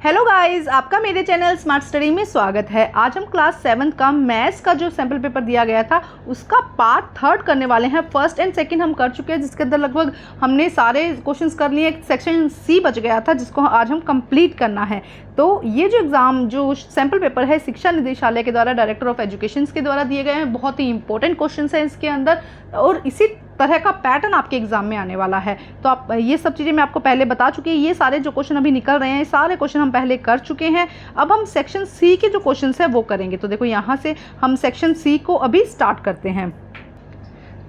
Hello guys, आपका मेरे channel smart study में स्वागत है। आज हम क्लास 7 का मैथ्स का जो सैम्पल पेपर दिया गया था उसका पार्ट 3 करने वाले हैं। फर्स्ट एंड सेकंड हम कर चुके हैं, जिसके अंदर लगभग हमने सारे क्वेश्चंस कर लिए। सेक्शन सी बच गया था जिसको आज हम कंप्लीट करना है। तो ये जो एग्ज़ाम जो सैम्पल पेपर है शिक्षा निदेशालय के द्वारा, डायरेक्टर ऑफ एजुकेशन के द्वारा दिए गए हैं। बहुत ही इंपॉर्टेंट क्वेश्चन है इसके अंदर और इसी तरह का पैटर्न आपके एग्जाम में आने वाला है। तो आप ये सब चीज़ें मैं आपको पहले बता चुकी हूँ। ये सारे जो क्वेश्चन अभी निकल रहे हैं, सारे क्वेश्चन हम पहले कर चुके हैं। अब हम सेक्शन सी के जो क्वेश्चन है वो करेंगे। तो देखो यहाँ से हम सेक्शन सी को अभी स्टार्ट करते हैं।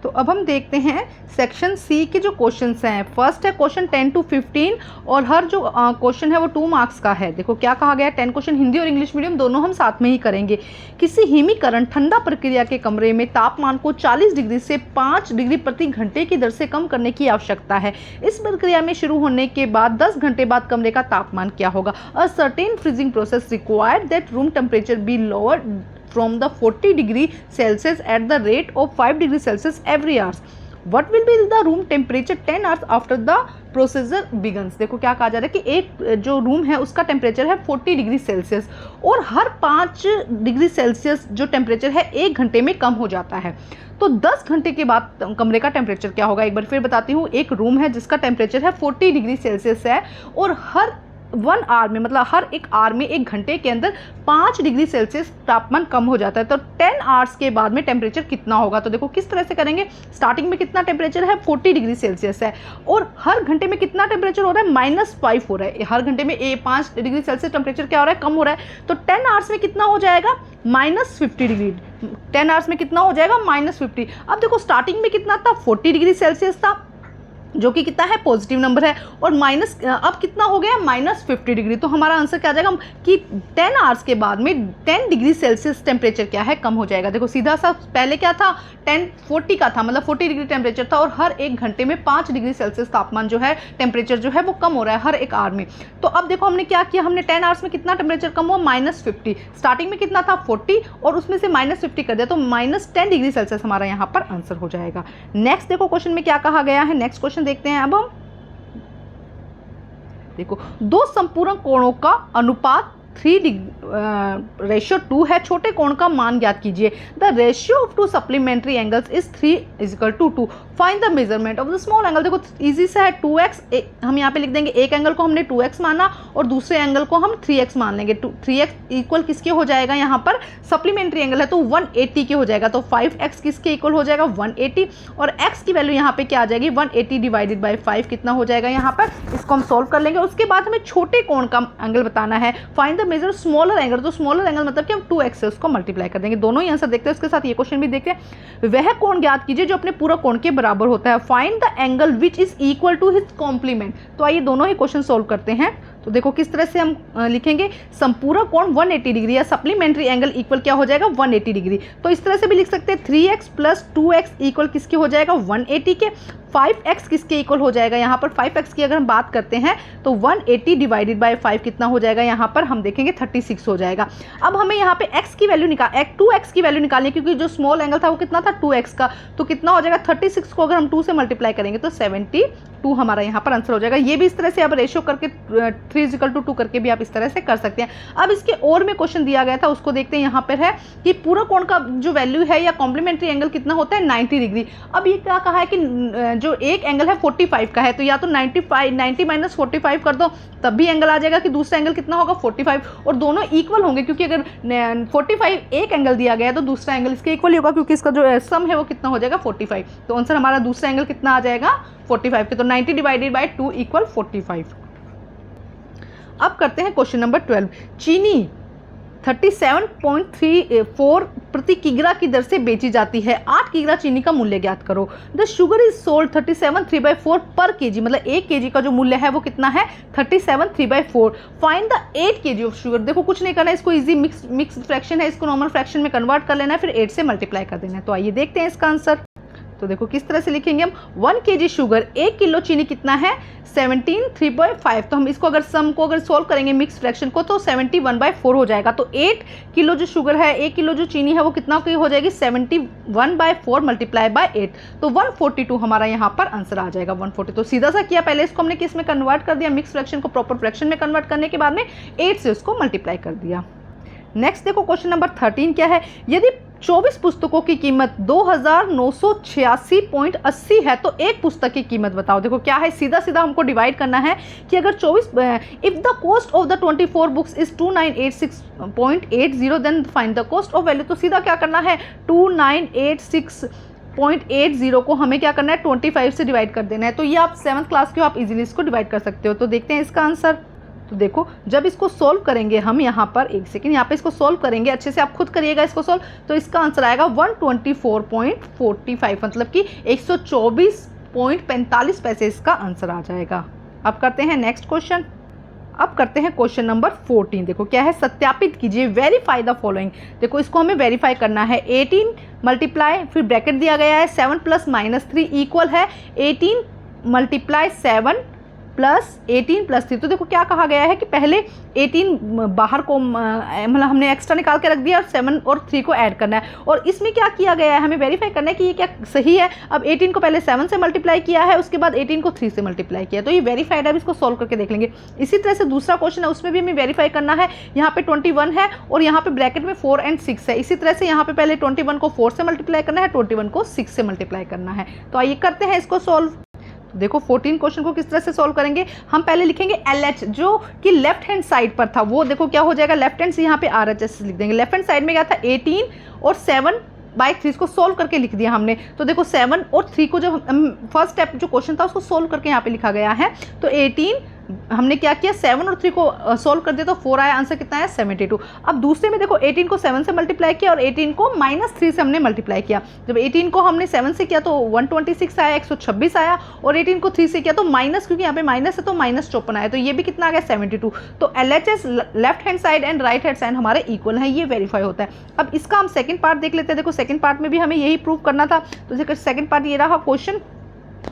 तो अब हम देखते हैं सेक्शन सी के जो क्वेश्चंस हैं। फर्स्ट है क्वेश्चन 10 to 15 और हर जो क्वेश्चन है वो 2 मार्क्स का है। देखो क्या कहा गया है, 10 क्वेश्चन हिंदी और इंग्लिश मीडियम दोनों हम साथ में ही करेंगे। किसी हिमीकरण ठंडा प्रक्रिया के कमरे में तापमान को 40 डिग्री से 5 डिग्री प्रति घंटे की दर से कम करने की आवश्यकता है। इस प्रक्रिया में शुरू होने के बाद 10 घंटे बाद कमरे का तापमान क्या होगा। A certain freezing process required that room temperature be lower from the 40 degree Celsius at the rate of 5 degree Celsius every hours. What will be the room temperature 10 hours after the procedure begins? देखो क्या कहा जा रहा है कि एक जो room है उसका टेम्परेचर है 40 डिग्री सेल्सियस और हर 5 डिग्री सेल्सियस जो टेम्परेचर है 1 घंटे में कम हो जाता है। तो 10 घंटे के बाद कमरे का टेम्परेचर क्या होगा, एक बार फिर बताती हूँ। एक रूम है जिसका टेम्परेचर है 40 डिग्री सेल्सियस है और हर 1 आवर में, मतलब हर एक आवर में, 1 घंटे के अंदर 5 डिग्री सेल्सियस तापमान कम हो जाता है। तो 10 आवर्स के बाद में टेम्परेचर कितना होगा। तो देखो किस तरह से करेंगे। स्टार्टिंग में कितना टेम्परेचर है, 40 डिग्री सेल्सियस है और हर घंटे में कितना टेम्परेचर हो रहा है, -5 हो रहा है। हर घंटे में 5 डिग्री सेल्सियस टेम्परेचर क्या हो रहा है, कम हो रहा है। तो 10 आवर्स में कितना हो जाएगा, -50 डिग्री। 10 आवर्स में कितना हो जाएगा, -50। अब देखो स्टार्टिंग में कितना था, 40 डिग्री सेल्सियस था, जो कि कितना है, पॉजिटिव नंबर है, और अब कितना हो गया, -50 डिग्री। तो हमारा आंसर क्या आ जाएगा कि 10 आवर्स के बाद में 10 डिग्री सेल्सियस टेम्परेचर क्या है, कम हो जाएगा। देखो सीधा सा पहले क्या था, 40 का था, मतलब 40 डिग्री टेम्परेचर था और हर 1 घंटे में 5 डिग्री सेल्सियस तापमान जो है, टेम्परेचर जो है वो कम हो रहा है हर एक आवर में। तो अब देखो हमने क्या किया, हमने 10 आवर्स में कितना टेम्परेचर कम हुआ, -50। स्टार्टिंग में कितना था, 40 और उसमें से -50 कर दिया, तो -10 डिग्री सेल्सियस हमारा यहाँ पर आंसर हो जाएगा। नेक्स्ट देखो क्वेश्चन में क्या कहा गया है, नेक्स्ट क्वेश्चन देखते हैं अब हम। देखो दो संपूर्ण कोणों का अनुपात 3:2 है। छोटे कोण का मान ज्ञात कीजिए। The ratio of 2 supplementary angles is 3:2। Find the measurement of the small angle. देखो इजी सा है, 2x हम यहाँ पे लिख देंगे। एक एंगल को हमने 2x माना और दूसरे एंगल को हम 3x मान लेंगे। 3x इक्वल किसके हो जाएगा, यहाँ पर सप्लीमेंट्री एंगल है तो 180 के हो जाएगा। तो 5x किसके इक्वल हो जाएगा, 180। और x की वैल्यू यहाँ पे क्या आ जाएगी, 180 डिवाइडेड बाई 5 कितना हो जाएगा यहाँ पर। इसको हम सॉल्व कर लेंगे। उसके बाद हमें छोटे कोण का एंगल बताना है। Find the measure smaller angle. तो स्मॉलर एंगल मतलब कि हम 2x से उसको मल्टीप्लाई कर देंगे। दोनों ही आंसर देखते हैं, उसके साथ ये क्वेश्चन भी देखते हैं। वह कोण ज्ञात कीजिए जो अपने पूरा कोण के बराबर होता है। Find the angle which is equal to his complement. तो आइए दोनों ही क्वेश्चन सॉल्व करते हैं। तो देखो किस तरह से हम लिखेंगे, संपूर्ण कोण 180 डिग्री या सप्लीमेंट्री एंगल इक्वल क्या हो जाएगा, 180 डिग्री। तो इस तरह से भी लिख सकते हैं 3x + 2x इक्वल किसके हो जाएगा, 180 के। 5x किसके इक्वल हो जाएगा, यहाँ पर 5x की अगर हम बात करते हैं तो 180 डिवाइडेड बाय 5 कितना हो जाएगा, यहाँ पर हम देखेंगे 36 हो जाएगा। अब हमें यहाँ पे x की वैल्यू 2x की वैल्यू निकालनी है, क्योंकि जो स्मॉल एंगल था वो कितना था, 2x का। तो कितना हो जाएगा, 36 को अगर हम 2 से मल्टीप्लाई करेंगे तो 72 हमारा यहाँ पर आंसर हो जाएगा। ये भी इस तरह से आप रेशियो करके 3:2 करके भी आप इस तरह से कर सकते हैं। अब इसके और में क्वेश्चन दिया गया था, उसको देखते हैं। यहाँ पर है कि पूरा कोण का जो वैल्यू है या कॉम्प्लीमेंट्री एंगल कितना होता है, 90 डिग्री। अब ये क्या कहा है कि जो एक एंगल है 45 का है, तो या तो 90 - 45 कर दो तब भी एंगल आ जाएगा कि दूसरा एंगल कितना होगा, 45, और दोनों इक्वल होंगे, क्योंकि अगर 45 एक एंगल दिया गया है तो दूसरा एंगल इसके इक्वल ही होगा, क्योंकि इसका जो सम है वो कितना हो जाएगा, 45। तो आंसर हमारा दूसरा एंगल कितना आ जाएगा, 45 के। तो 90 डिवाइडेड बाय 2 इक्वल 45। अब करते हैं क्वेश्चन नंबर 12। चीनी 37.34 प्रति किग्रा की दर से बेची जाती है। 8 किग्रा चीनी का मूल्य ज्ञात करो। द शुगर इज सोल्ड 37/3/4 पर केजी, मतलब 1 केजी का जो मूल्य है वो कितना है, 37/3/4। Find the 8 KG of sugar. देखो कुछ नहीं करना है, इसको इजी मिक्स फ्रैक्शन है, इसको नॉर्मल फ्रैक्शन में कन्वर्ट कर लेना है, फिर 8 से मल्टीप्लाई कर देना है। तो आइए देखते हैं इसका आंसर। तो देखो किस तरह से लिखेंगे हम, 1 kg शुगर, 1 किलो चीनी कितना है 17 3.5। तो हम इसको अगर सम को अगर सोल्व करेंगे मिक्स फ्रैक्शन को तो 71/4 हो जाएगा। तो 8 किलो जो शुगर है, 1 किलो जो चीनी है वो कितना की हो जाएगी 71/4 मल्टीप्लाई बाय 8, तो 142 हमारा यहाँ पर आंसर आ जाएगा 140। तो सीधा सा किया, पहले इसको हमने किस में कन्वर्ट कर दिया, मिक्स फ्रैक्शन को प्रॉपर फ्रैक्शन में कन्वर्ट करने के बाद में 8 से उसको मल्टीप्लाई कर दिया। नेक्स्ट देखो क्वेश्चन नंबर 13 क्या है, यदि 24 पुस्तकों की कीमत 2986.80 है तो एक पुस्तक की कीमत बताओ। देखो क्या है, सीधा सीधा हमको डिवाइड करना है कि अगर 24 if the cost of the 24 books is 2986.80 then find the cost of value. तो सीधा क्या करना है, 2986.80 को हमें क्या करना है 25 से डिवाइड कर देना है। तो ये आप 7th क्लास के हो, आप इजीली इसको डिवाइड कर सकते हो। तो देखते हैं इसका आंसर। तो देखो जब इसको सोल्व करेंगे हम, यहाँ पर एक सेकेंड, यहाँ पे इसको सोल्व करेंगे, अच्छे से आप खुद करिएगा इसको सोल्व। तो इसका आंसर आएगा 124.45, मतलब कि 124.45 पैसे इसका आंसर आ जाएगा। अब करते हैं नेक्स्ट क्वेश्चन। अब करते हैं क्वेश्चन नंबर 14। देखो क्या है, सत्यापित कीजिए, वेरीफाई द फॉलोइंग। देखो इसको हमें वेरीफाई करना है, 18 मल्टीप्लाई, फिर ब्रैकेट दिया गया है 7 + -3 इक्वल है 18 मल्टीप्लाई 7 प्लस 18 + 3। तो देखो क्या कहा गया है कि पहले 18 बाहर को मतलब हमने एक्स्ट्रा निकाल के रख दिया और 7 और 3 को ऐड करना है। और इसमें क्या किया गया है, हमें वेरीफाई करना है कि ये क्या सही है। अब 18 को पहले 7 से मल्टीप्लाई किया है, उसके बाद 18 को 3 से मल्टीप्लाई किया, तो ये वेरीफाइड है। अब इसको सॉल्व करके देख लेंगे। इसी तरह से दूसरा क्वेश्चन है, उसमें भी हमें वेरीफाई करना है। यहाँ पे 21 है और यहाँ पे ब्रैकेट में 4 और 6 है। इसी तरह से यहाँ पे पहले 21 को 4 से मल्टीप्लाई करना है, 21 को 6 से मल्टीप्लाई करना है। तो आइए करते हैं इसको सॉल्व। देखो 14 क्वेश्चन को किस तरह से सॉल्व करेंगे, हम पहले लिखेंगे LH जो कि लेफ्ट हैंड साइड पर था, वो देखो क्या हो जाएगा, लेफ्ट हैंड से यहाँ पे RHS लिख देंगे। लेफ्ट हैंड साइड में क्या था 18 और 7/3, इसको सोल्व करके लिख दिया हमने। तो देखो 7 और 3 को जब फर्स्ट स्टेप जो क्वेश्चन था उसको सोल्व करके यहाँ पे लिखा गया है। तो 18 हमने क्या किया, 7 और 3 को सोल्व कर दिया, तो 4 आया, आंसर कितना है 72। अब दूसरे में देखो 18 को 7 से मल्टीप्लाई किया और 18 को -3 से हमने मल्टीप्लाई किया। जब 18 को हमने 7 से किया तो 126 आया, 126 आया, और 18 को 3 से किया तो माइनस, क्योंकि यहाँ पे माइनस है तो -54 आया, तो ये भी कितना आ गया 72। तो LHS left hand side and right hand side हमारे इक्वल है, ये वेरीफाई होता है। अब इसका हम सेकंड पार्ट देख लेते हैं। देखो सेकंड पार्ट में भी हमें यही प्रूव करना था। तो देखो सेकंड पार्ट ये रहा क्वेश्चन,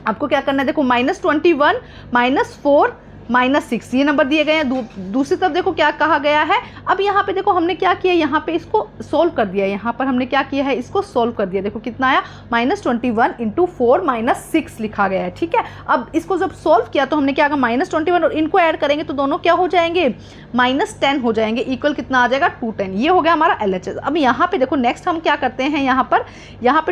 आपको क्या करना है, देखो -21 -4 -6 ये नंबर दिए गए हैं। दूसरी तरफ देखो क्या कहा गया है। अब यहाँ पे देखो हमने क्या किया, यहाँ पे इसको सोल्व कर दिया, यहाँ पर हमने क्या किया है, इसको सोल्व कर दिया। देखो कितना आया, -21 × 4 -6 लिखा गया है, ठीक है। अब इसको जब सोल्व किया तो हमने क्या कहा, -21 और इनको ऐड करेंगे तो दोनों क्या हो जाएंगे, -10 हो जाएंगे, इक्वल कितना आ जाएगा 210। ये हो गया हमारा LHS। अब यहाँ पे देखो नेक्स्ट हम क्या करते हैं, यहाँ पे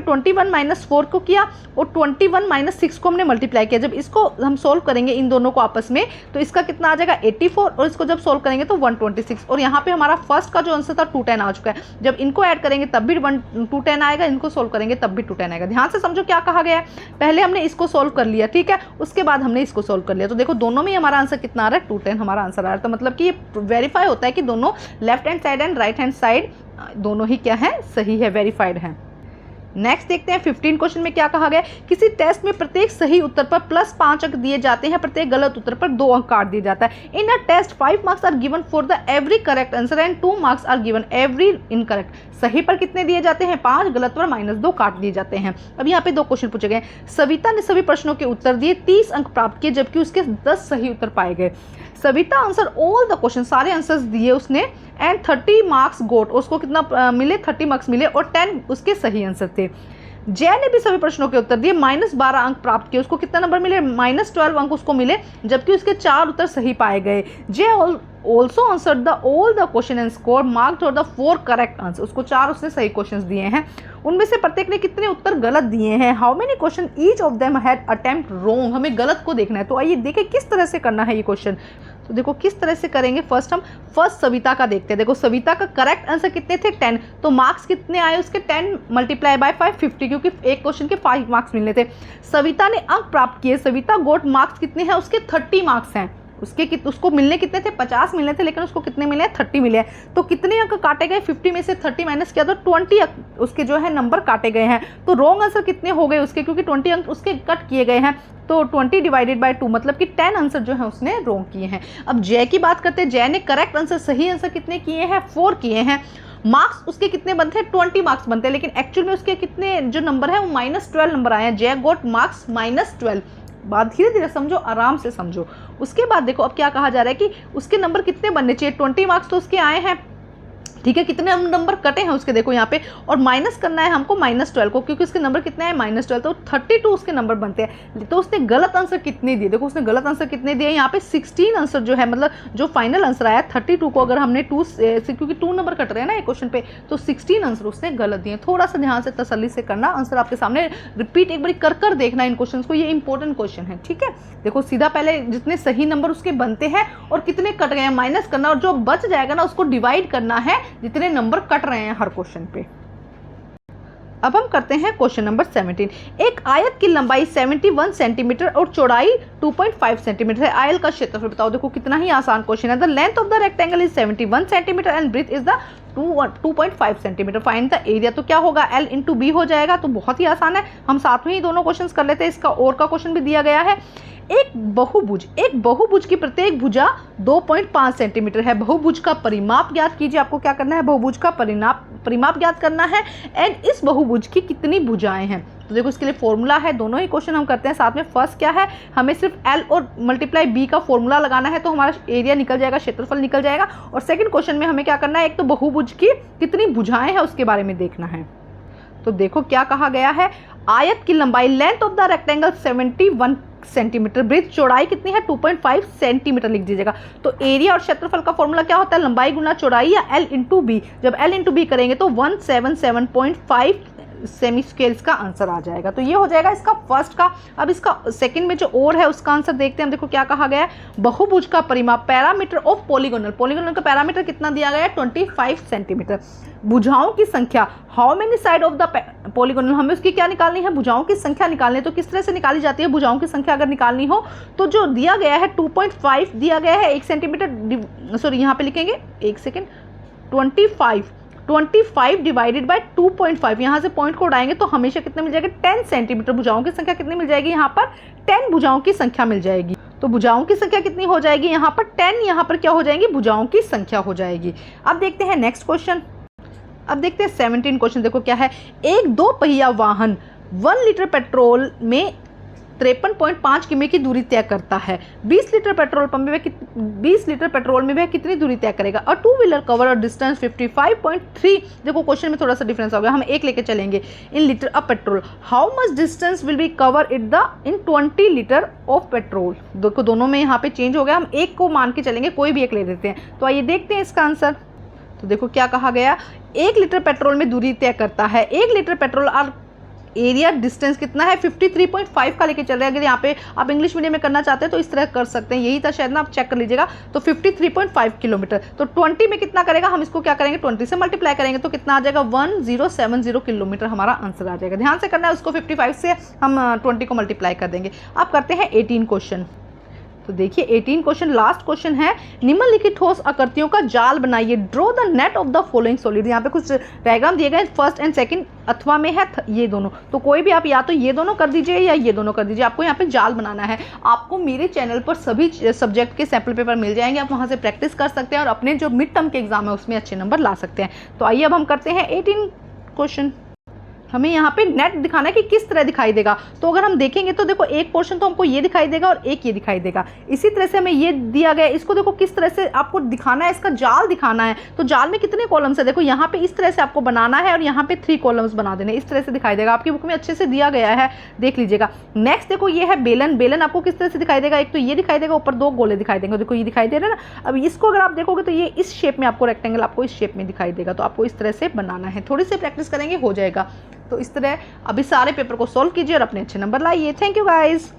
21 - 4 को किया और 21 - 6 को हमने मल्टीप्लाई किया। जब इसको हम सोल्व करेंगे इन दोनों को आपस में तो इसका कितना आ जाएगा 84, और इसको जब सोल्व करेंगे तो 126। और यहाँ पे हमारा फर्स्ट का जो आंसर था 210 आ चुका है। जब इनको ऐड करेंगे तब भी 210 आएगा, इनको सोल्व करेंगे तब भी 210 आएगा। ध्यान से समझो क्या कहा गया है, पहले हमने इसको सोल्व कर लिया, ठीक है, उसके बाद हमने इसको सोल्व कर लिया। तो देखो दोनों में हमारा आंसर कितना आ रहा है, 210 हमारा आंसर आ रहा है। तो मतलब कि ये वेरीफाई होता है कि दोनों left hand side and right hand side दोनों ही क्या है, सही है, वेरीफाइड है। नेक्स्ट देखते हैं 15 क्वेश्चन में क्या कहा गया, किसी टेस्ट में प्रत्येक सही उत्तर पर +5 अंक दिए जाते हैं, प्रत्येक गलत उत्तर पर 2 अंक काट दिया जाता है। In a test 5 marks are given for the every correct answer and 2 marks are given every incorrect. सही पर कितने दिए जाते हैं 5, गलत पर -2 काट दिए जाते हैं। अब यहाँ पे 2 क्वेश्चन पूछे गए। सविता ने सभी प्रश्नों के उत्तर दिए, 30 अंक प्राप्त किए, जबकि उसके 10 सही उत्तर पाए गए। Savita answer all the question, सारे आंसर्स दिए उसने, एंड 30 मार्क्स गोट, उसको कितना मिले 30 मार्क्स मिले, और 10 उसके सही आंसर थे। जय ने भी सभी प्रश्नों के उत्तर दिए, -12 अंक प्राप्त किए, उसको कितना नंबर मिले, -12 अंक उसको मिले, जबकि उसके 4 उत्तर सही पाए गए। जय also answered the all the question and score marked for the 4 correct answer, उसको 4 उसने सही क्वेश्चंस दिए हैं, उनमें से प्रत्येक ने कितने उत्तर गलत दिए हैं। How many question each of them had attempt wrong, हमें गलत को देखना है। तो आइए देखें किस तरह से करना है ये क्वेश्चन। तो देखो किस तरह से करेंगे, फर्स्ट सविता का देखते हैं। देखो सविता का करेक्ट आंसर कितने थे 10, तो मार्क्स कितने आए उसके 10 × 5 50, क्योंकि एक क्वेश्चन के 5 मार्क्स मिलने थे। सविता ने अंक प्राप्त किए, सविता गोट मार्क्स कितने हैं उसके 30 मार्क्स हैं, उसको मिलने कितने थे 50 मिलने थे, लेकिन उसको कितने मिले हैं 30 मिले हैं। तो कितने अंक काटे गए, 50 में से 30 माइनस किया तो 20 उसके जो है नंबर काटे गए हैं। तो रॉन्ग आंसर कितने हो गए उसके, क्योंकि 20 अंक उसके कट किए गए हैं, तो 20 / 2 मतलब कि 10 आंसर जो है उसने रॉन्ग किए हैं। अब जय की बात करते हैं, जय ने करेक्ट आंसर, सही आंसर कितने किए हैं 4 किए हैं, मार्क्स उसके कितने बनते हैं, 20 मार्क्स बनते हैं, लेकिन एक्चुअल में उसके कितने जो नंबर है वो -12 नंबर आए हैं। जय गॉट मार्क्स -12। बात धीरे धीरे समझो, आराम से समझो। उसके बाद देखो अब क्या कहा जा रहा है कि उसके नंबर कितने बनने चाहिए, 20 मार्क्स तो उसके आए हैं, ठीक है, कितने नंबर कटे हैं उसके देखो यहाँ पे, और माइनस करना है हमको -12 को, क्योंकि उसके नंबर कितने हैं -12, तो 32 उसके नंबर बनते हैं। तो उसने गलत आंसर कितने दिए, देखो उसने गलत आंसर कितने दिए यहाँ पे 16 आंसर जो है, मतलब जो फाइनल आंसर आया 32 को अगर हमने 2 से, क्योंकि 2 नंबर कट रहे हैं ना एक क्वेश्चन पे, तो 16 आंसर उसने गलत दिए। थोड़ा सा ध्यान से तसल्ली से करना, आंसर आपके सामने रिपीट एक बार कर देखना इन क्वेश्चन को, ये इंपॉर्टेंट क्वेश्चन है, ठीक है। देखो सीधा पहले जितने सही नंबर उसके बनते हैं और कितने कट गए हैं माइनस करना, और जो बच जाएगा ना उसको डिवाइड करना है जितने नंबर कट रहे हैं हर क्वेश्चन पे। अब हम करते हैं क्वेश्चन नंबर 17। एक आयत की लंबाई 71 सेंटीमीटर और चौड़ाई 2.5 सेंटीमीटर है। आयत का क्षेत्रफल बताओ। देखो कितना ही आसान क्वेश्चन है। The length of the rectangle is 71 centimetre and breadth is the 2.5 centimetre. Find the area. तो क्या होगा, L इंटू बी हो जाएगा। तो बहुत ही आसान है, हम साथ में ही दोनों क्वेश्चन कर लेते हैं। इसका और का क्वेश्चन भी दिया गया है। एक बहुभुज की प्रत्येक भुजा 2.5 सेंटीमीटर है। बहुभुज का परिमाप ज्ञात कीजिए। आपको क्या करना है, बहुभुज का परिमाप ज्ञात करना है। एंड इस बहुभुज की कितनी भुजाएं हैं। तो देखो इसके लिए फॉर्मूला है, दोनों ही क्वेश्चन हम करते हैं साथ में। फर्स्ट क्या है, हमें सिर्फ L और मल्टीप्लाई B का फॉर्मूला लगाना है, तो हमारा एरिया निकल जाएगा, क्षेत्रफल निकल जाएगा। और सेकंड क्वेश्चन में हमें क्या करना है, एक तो बहुभुज की कितनी भुजाएं हैं उसके बारे में देखना है। तो देखो क्या कहा गया है, आयत की लंबाई length of the rectangle 71 centimetre, breadth चौड़ाई कितनी है 2.5 सेंटीमीटर लिख दीजिएगा। तो एरिया और क्षेत्रफल का फॉर्मूला क्या होता है, लंबाई गुना चौड़ाई या L इंटू बी। जब L इंटू बी करेंगे तो 177.5 सेमी स्केल्स का आंसर आ जाएगा। तो ये हो जाएगा इसका फर्स्ट का। अब इसका सेकंड में जो और है उसका आंसर देखते हैं। देखो क्या कहा गया है, बहुभुज का परिमाप पैरामीटर ऑफ पॉलीगोनल। पॉलीगोनल का पैरामीटर कितना दिया गया है 25 सेंटीमीटर। भुजाओं की संख्या, how many side of the polygonal, हमें उसकी क्या निकालनी है, भुजाओं की संख्या निकालनी है। तो किस तरह से निकाली जाती है भुजाओं की संख्या अगर निकालनी हो, तो जो दिया गया है 2.5 दिया गया है 1 सेंटीमीटर, सॉरी यहाँ पे लिखेंगे 1 सेकेंड, 25 डिवाइडेड बाय 2.5, यहाँ से पॉइंट को उड़ाएंगे तो हमेशा कितने मिल जाएगा 10 सेंटीमीटर। भुजाओं की संख्या कितनी मिल जाएगी, यहाँ पर 10 भुजाओं की संख्या मिल जाएगी। तो भुजाओं की संख्या कितनी हो जाएगी, यहाँ पर 10, यहाँ पर क्या हो जाएगी, भुजाओं की संख्या हो जाएगी। अब देखते हैं नेक्स्ट क्वेश्चन। अब देखते हैं 17 क्वेश्चन। देखो क्या है, एक 2 पहिया वाहन 1 लीटर पेट्रोल में 53.5 किमी की दूरी तय करता है। 20 लीटर पेट्रोल में वह कितनी दूरी तय करेगा। और 2 व्हीलर कवर और डिस्टेंस 55.3। देखो क्वेश्चन में थोड़ा सा डिफरेंस हो गया, हम एक लेके चलेंगे। In litre of petrol, how much distance will be cover in 20 litre of petrol. देखो दोनों में यहाँ पे चेंज हो गया, हम एक को मान के चलेंगे, कोई भी एक ले लेते हैं। तो आइए देखते हैं इसका आंसर। तो देखो क्या कहा गया, 1 लीटर पेट्रोल में दूरी तय करता है। 1 लीटर पेट्रोल और एरिया डिस्टेंस कितना है 53.5 का लेके चल रहे हैं। अगर यहाँ पे आप इंग्लिश मीडियम में करना चाहते हैं तो इस तरह कर सकते हैं, यही था शायद ना, आप चेक कर लीजिएगा। तो 53.5 किलोमीटर, तो 20 में कितना करेगा, हम इसको क्या करेंगे 20 से मल्टीप्लाई करेंगे तो कितना आ जाएगा 1070 किलोमीटर हमारा आंसर आ जाएगा। ध्यान से करना है, उसको 55 से हम 20 को मल्टीप्लाई कर देंगे। अब करते हैं 18 क्वेश्चन। तो देखिए 18 क्वेश्चन लास्ट क्वेश्चन है। निम्नलिखित ठोस आकृतियों का जाल बनाइए। Draw the net of the following solid. यहाँ पे कुछ डायग्राम दिए गए, फर्स्ट एंड सेकंड अथवा में है ये दोनों, तो कोई भी आप या तो ये दोनों कर दीजिए या ये दोनों कर दीजिए। आपको यहाँ पे जाल बनाना है। आपको मेरे चैनल पर सभी सब्जेक्ट के सैम्पल पेपर मिल जाएंगे, आप वहाँ से प्रैक्टिस कर सकते हैं और अपने जो मिड टर्म के एग्जाम है उसमें अच्छे नंबर ला सकते हैं। तो आइए अब हम करते हैं 18 क्वेश्चन। हमें यहाँ पे नेट दिखाना है कि किस तरह दिखाई देगा। तो अगर हम देखेंगे तो देखो एक पोर्शन तो हमको ये दिखाई देगा और एक ये दिखाई देगा। इसी तरह से हमें ये दिया गया, इसको देखो किस तरह से आपको दिखाना है, इसका जाल दिखाना है। तो जाल में कितने कॉलम्स है, देखो यहाँ पे इस तरह से आपको बनाना है और यहाँ पे 3 कॉलम्स बना देने, इस तरह से दिखाई देगा। आपकी बुक में अच्छे से दिया गया है, देख लीजिएगा। नेक्स्ट देखो ये है बेलन। बेलन आपको किस तरह से दिखाई देगा, एक तो ये दिखाई देगा, ऊपर 2 गोले दिखाई देंगे। देखो ये दिखाई दे रहा है ना। अब इसको अगर आप देखोगे तो ये इस शेप में आपको रेक्टेंगल आपको इस शेप में दिखाई देगा। तो आपको इस तरह से बनाना है, थोड़ी सी प्रैक्टिस करेंगे हो जाएगा। तो इस तरह अभी सारे पेपर को सॉल्व कीजिए और अपने अच्छे नंबर लाइए। Thank you guys.